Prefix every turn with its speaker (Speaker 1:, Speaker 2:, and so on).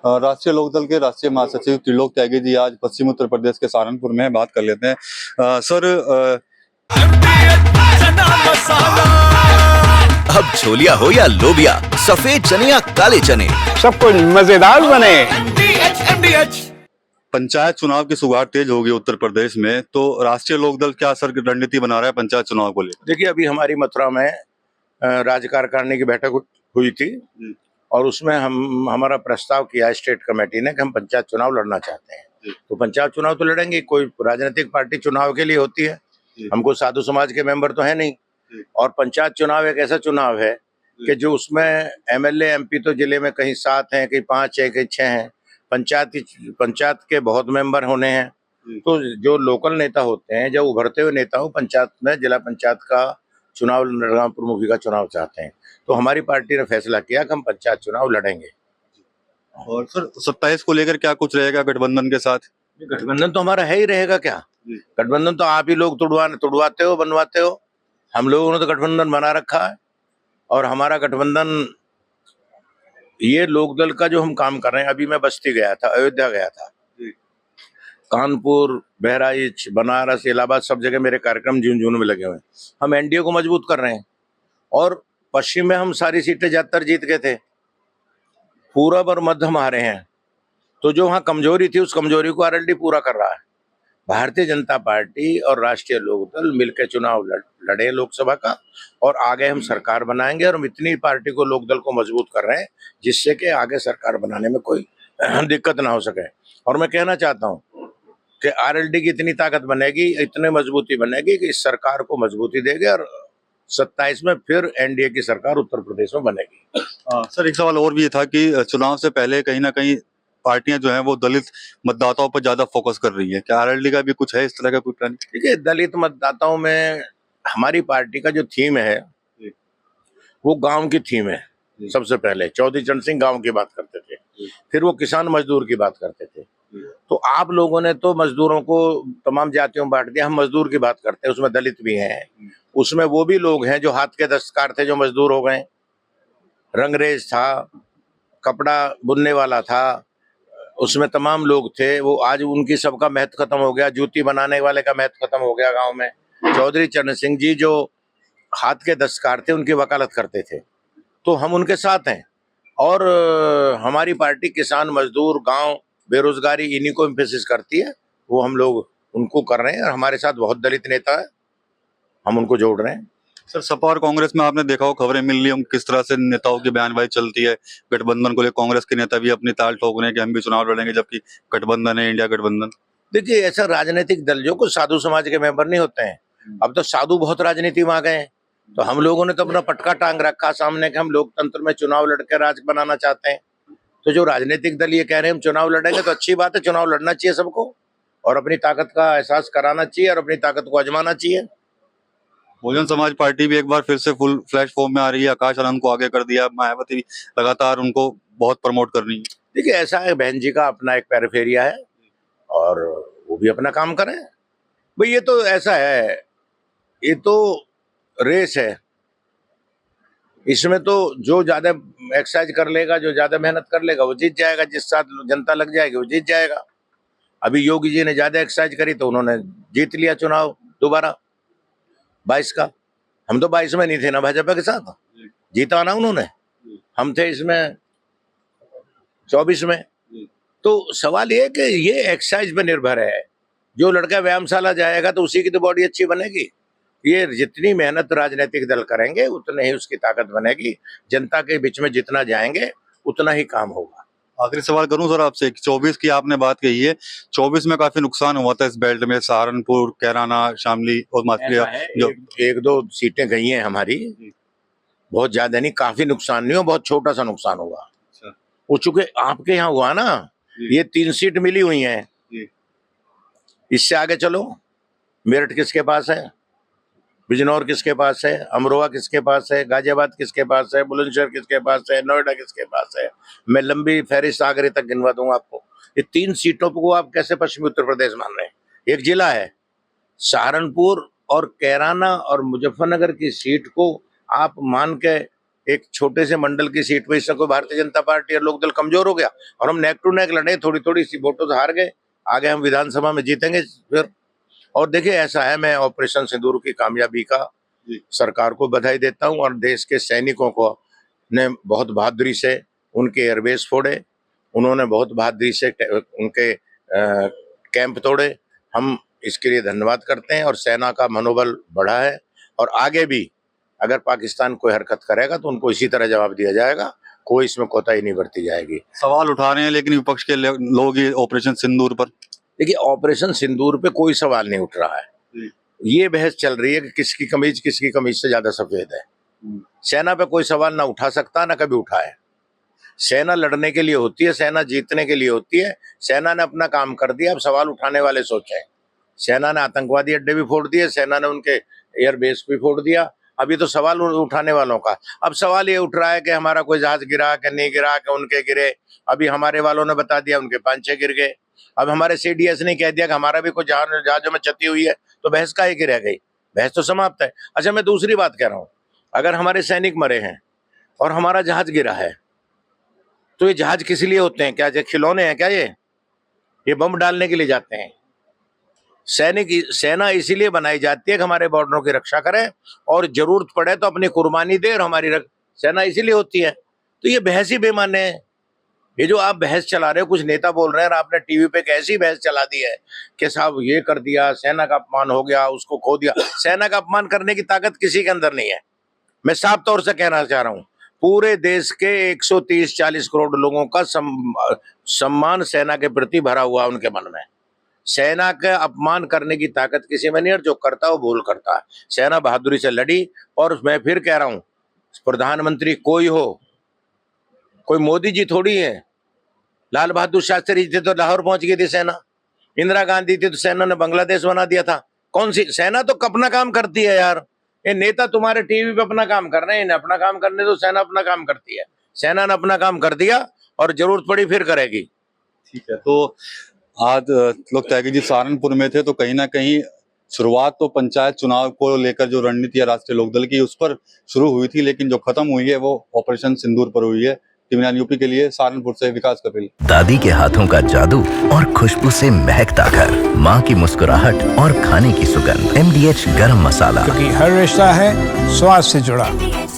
Speaker 1: राष्ट्रीय लोकदल के राष्ट्रीय महासचिव त्रिलोक त्यागी जी आज पश्चिमी उत्तर प्रदेश के सहारनपुर में बात कर लेते हैं। सर,
Speaker 2: अब छोलिया हो या लोबिया, सफेद चने या काले चने,
Speaker 3: सब कुछ मजेदार बने।
Speaker 1: पंचायत चुनाव की शुरुआत तेज होगी उत्तर प्रदेश में, तो राष्ट्रीय लोकदल क्या सर रणनीति बना रहा है पंचायत चुनाव को लेकर?
Speaker 4: देखिए, अभी हमारी मथुरा में राज्य कार्यकारिणी की बैठक हुई थी और उसमें हमारा प्रस्ताव किया स्टेट कमेटी ने कि हम पंचायत चुनाव लड़ना चाहते हैं। तो पंचायत चुनाव तो लड़ेंगे, कोई राजनीतिक पार्टी चुनाव के लिए होती है, हमको साधु समाज के मेंबर तो है नहीं। और पंचायत चुनाव एक ऐसा चुनाव है कि जो उसमें एमएलए एमपी तो जिले में कहीं 7 हैं, कहीं 5 है, कहीं 6 हैं, पंचायत के बहुत मेंबर होने हैं। तो जो लोकल नेता होते हैं, जब उभरते हुए नेता हो पंचायत में, जिला पंचायत का चुनाव, नगरगांव प्रमुखी का चुनाव चाहते हैं, तो हमारी पार्टी ने फैसला किया कि हम पंचायत चुनाव लड़ेंगे।
Speaker 1: और सर 27 को लेकर क्या कुछ रहेगा गठबंधन के साथ?
Speaker 4: गठबंधन तो हमारा है ही रहेगा। क्या गठबंधन तो आप ही लोग तुड़वाते हो, बनवाते हो। हम लोगों ने तो गठबंधन बना रखा है और हमारा गठबंधन, ये लोकदल का जो हम काम कर रहे हैं, अभी मैं बस्ती गया था, अयोध्या गया था, कानपुर, बहराइच, बनारस, इलाहाबाद, सब जगह मेरे कार्यक्रम जून में लगे हुए हैं। हम एनडीए को मजबूत कर रहे हैं और पश्चिम में हम सारी सीटें ज्यादातर जीत गए थे, पूरब और मध्य हमारे हैं। तो जो वहाँ कमजोरी थी, उस कमजोरी को आरएलडी पूरा कर रहा है। भारतीय जनता पार्टी और राष्ट्रीय लोकदल मिलकर चुनाव लड़े लोकसभा का, और आगे हम सरकार बनाएंगे। और हम इतनी पार्टी को, लोकदल को मजबूत कर रहे हैं जिससे कि आगे सरकार बनाने में कोई दिक्कत ना हो सके। और मैं कहना चाहता हूँ कि आरएलडी की इतनी ताकत बनेगी, इतनी मजबूती बनेगी कि इस सरकार को मजबूती देगी और 27 में फिर एनडीए की सरकार उत्तर प्रदेश में बनेगी।
Speaker 1: सर, एक सवाल और भी ये था कि चुनाव से पहले कहीं ना कहीं पार्टियां जो हैं वो दलित मतदाताओं पर ज्यादा फोकस कर रही हैं, क्या आरएलडी का भी कुछ है इस तरह का कोई प्लान?
Speaker 4: ठीक है, दलित मतदाताओं में हमारी पार्टी का जो थीम है वो गांव की थीम है। सबसे पहले चौधरी चरण सिंह गांव की बात करते थे, फिर वो किसान मजदूर की बात करते थे। तो आप लोगों ने तो मजदूरों को तमाम जातियों में बांट दिया। हम मजदूर की बात करते हैं, उसमें दलित भी हैं, उसमें वो भी लोग हैं जो हाथ के दस्तकार थे, जो मजदूर हो गए। रंगरेज था, कपड़ा बुनने वाला था, उसमें तमाम लोग थे। वो आज उनकी सबका महत्व खत्म हो गया, जूती बनाने वाले का महत्व खत्म हो गया गांव में। चौधरी चरण सिंह जी जो हाथ के दस्तकार थे, उनकी वकालत करते थे, तो हम उनके साथ हैं। और हमारी पार्टी किसान, मजदूर, गांव, बेरोजगारी, इन्हीं को एम्फेसिस करती है। वो हम लोग उनको कर रहे हैं और हमारे साथ बहुत दलित नेता है, हम उनको जोड़ रहे हैं।
Speaker 1: सर, सपा और कांग्रेस में आपने देखा हो खबरें मिल रही है किस तरह से नेताओं की बयानबाजी चलती है गठबंधन को लेकर। कांग्रेस के नेता भी अपनी ताल ठोक रहे हैं कि हम भी चुनाव लड़ेंगे, जबकि गठबंधन है, इंडिया गठबंधन।
Speaker 4: देखिए, ऐसा राजनीतिक दल जो कुछ साधु समाज के मेंबर नहीं होते हैं। अब तो साधु बहुत राजनीति में आ गए हैं, तो हम लोगों ने तो अपना पटका टांग रखा सामने कि हम लोकतंत्र में चुनाव लड़कर राज बनाना चाहते हैं। तो जो राजनीतिक दल ये कह रहे हैं हम चुनाव लड़ेंगे, तो अच्छी बात है, चुनाव लड़ना चाहिए सबको और अपनी ताकत का एहसास कराना चाहिए और अपनी ताकत को आजमाना चाहिए।
Speaker 1: बहुजन समाज पार्टी भी एक बार फिर से फुल फ्लैश फॉर्म में आ रही है, आकाश आनंद को आगे कर दिया, मायावती भी लगातार उनको बहुत प्रमोट कर रही है।
Speaker 4: देखिए, ऐसा है, बहन जी का अपना एक पेरिफेरिया है और वो भी अपना काम करें भाई। ये तो ऐसा है, ये तो रेस है, इसमें तो जो ज्यादा एक्सरसाइज कर लेगा, जो ज्यादा मेहनत कर लेगा वो जीत जाएगा, जिस साथ जनता लग जाएगी वो जीत जाएगा। अभी योगी जी ने ज्यादा एक्सरसाइज करी तो उन्होंने जीत लिया चुनाव दोबारा 22 का। हम तो 22 में नहीं थे ना भाजपा के साथ, जीता ना उन्होंने, हम थे इसमें 24 में। तो सवाल ये है कि ये एक्सरसाइज पे निर्भर है। जो लड़का व्यायामशाला जाएगा तो उसी की तो बॉडी अच्छी बनेगी। ये जितनी मेहनत राजनीतिक दल करेंगे उतने ही उसकी ताकत बनेगी। जनता के बीच में जितना जाएंगे उतना ही काम होगा।
Speaker 1: आखिरी सवाल करूं सर आपसे, 24 की आपने बात कही है, 24 में काफी नुकसान हुआ था इस बेल्ट में, सहारनपुर, कैराना, शामली और माथुरा।
Speaker 4: एक दो सीटें गई हैं हमारी, बहुत ज्यादा नहीं, काफी नुकसान नहीं हुआ, बहुत छोटा सा नुकसान हुआ। वो चूंकि आपके यहाँ हुआ ना, ये 3 सीट मिली हुई हैं। इससे आगे चलो, मेरठ किसके पास है, बिजनौर किसके पास है, अमरोहा किसके पास है, गाजियाबाद किसके पास है, बुलंदशहर किसके पास है, नोएडा किसके पास है। मैं लंबी फहरिस्त आगरे तक गिनवा दूंगा आपको। ये 3 सीटों को आप कैसे पश्चिमी उत्तर प्रदेश मान रहे हैं? एक जिला है सहारनपुर और कैराना और मुजफ्फरनगर की सीट को आप मान के एक छोटे से मंडल की सीट पे इस समय भारतीय जनता पार्टी और लोकदल कमजोर हो गया और हम नेक टू नेक लड़े, थोड़ी थोड़ी सी वोटों से हार गए, आगे हम विधानसभा में जीतेंगे फिर। और देखिए ऐसा है, मैं ऑपरेशन सिंदूर की कामयाबी का सरकार को बधाई देता हूं और देश के सैनिकों को ने बहुत बहादुरी से उनके एयरबेस फोड़े, उन्होंने बहुत बहादुरी से उनके कैंप तोड़े। हम इसके लिए धन्यवाद करते हैं और सेना का मनोबल बढ़ा है और आगे भी अगर पाकिस्तान कोई हरकत करेगा तो उनको इसी तरह जवाब दिया जाएगा, कोई इसमें कोताही नहीं बरती जाएगी।
Speaker 1: सवाल उठा रहे हैं लेकिन विपक्ष के लोग ये ऑपरेशन सिंदूर पर।
Speaker 4: देखिए ऑपरेशन सिंदूर पे कोई सवाल नहीं उठ रहा है, ये बहस चल रही है कि किसकी कमीज से ज्यादा सफेद है। सेना पे कोई सवाल ना उठा सकता ना कभी उठा है। सेना लड़ने के लिए होती है, सेना जीतने के लिए होती है। सेना ने अपना काम कर दिया, अब सवाल उठाने वाले सोचे। सेना ने आतंकवादी अड्डे भी फोड़ दिए, सेना ने उनके एयरबेस भी फोड़ दिया, अभी तो सवाल उठाने वालों का। अब सवाल ये उठ रहा है कि हमारा कोई जहाज गिरा कि नहीं गिरा, कि उनके गिरे। अभी हमारे वालों ने बता दिया उनके 5-6 गिर गए। अब हमारे CDS ने कह दिया कि हमारा भी कोई जहाजों में क्षति हुई है, तो बहस काहे की रह गई? बहस तो समाप्त है। अच्छा मैं दूसरी बात कह रहा हूँ, अगर हमारे सैनिक मरे हैं और हमारा जहाज गिरा है तो ये जहाज किस लिए होते हैं? क्या खिलौने हैं क्या? ये बम डालने के लिए जाते हैं। सेना इसीलिए बनाई जाती है कि हमारे बॉर्डरों की रक्षा करे और जरूरत पड़े तो अपनी कुर्बानी दे, और हमारी सेना इसीलिए होती है। तो ये बहस ही बेमाने है। ये जो आप बहस चला रहे हो, कुछ नेता बोल रहे हैं और आपने टीवी पे एक ऐसी बहस चला दी है कि साहब ये कर दिया, सेना का अपमान हो गया, उसको खो दिया। सेना का अपमान करने की ताकत किसी के अंदर नहीं है। मैं साफ तौर से कहना चाह रहा हूँ, पूरे देश के 130-140 करोड़ लोगों का सम्मान सेना के प्रति भरा हुआ उनके मन में। सेना का अपमान करने की ताकत किसी में नहीं, और जो करता है वो भूल करता है। सेना बहादुरी से लड़ी, और मैं फिर कह रहा हूं, प्रधानमंत्री कोई हो, कोई मोदी जी थोड़ी है। लाल बहादुर शास्त्री जी थे तो लाहौर पहुंच गई थी सेना, इंदिरा गांधी थी तो सेना ने बांग्लादेश बना दिया था। कौन सी सेना तो अपना काम करती है यार। ये नेता तुम्हारे टीवी पे अपना काम कर रहे हैं, इन्हें अपना काम करने तो सेना अपना काम करती है। सेना ने अपना काम कर दिया और जरूरत पड़ी फिर करेगी।
Speaker 1: ठीक है, तो आज लोग त्यागी जी सहारनपुर में थे, तो कहीं ना कहीं शुरुआत तो पंचायत चुनाव को लेकर जो रणनीति है राष्ट्रीय लोकदल की उस पर शुरू हुई थी, लेकिन जो खत्म हुई है वो ऑपरेशन सिंदूर पर हुई है। टीवी 9 यूपी के लिए सहारनपुर से विकास कपिल।
Speaker 2: दादी के हाथों का जादू और खुशबू से महकता घर, माँ की मुस्कुराहट और खाने की सुगंध। MDH गरम मसाला,
Speaker 3: क्योंकि हर रिश्ता है स्वाद से जुड़ा।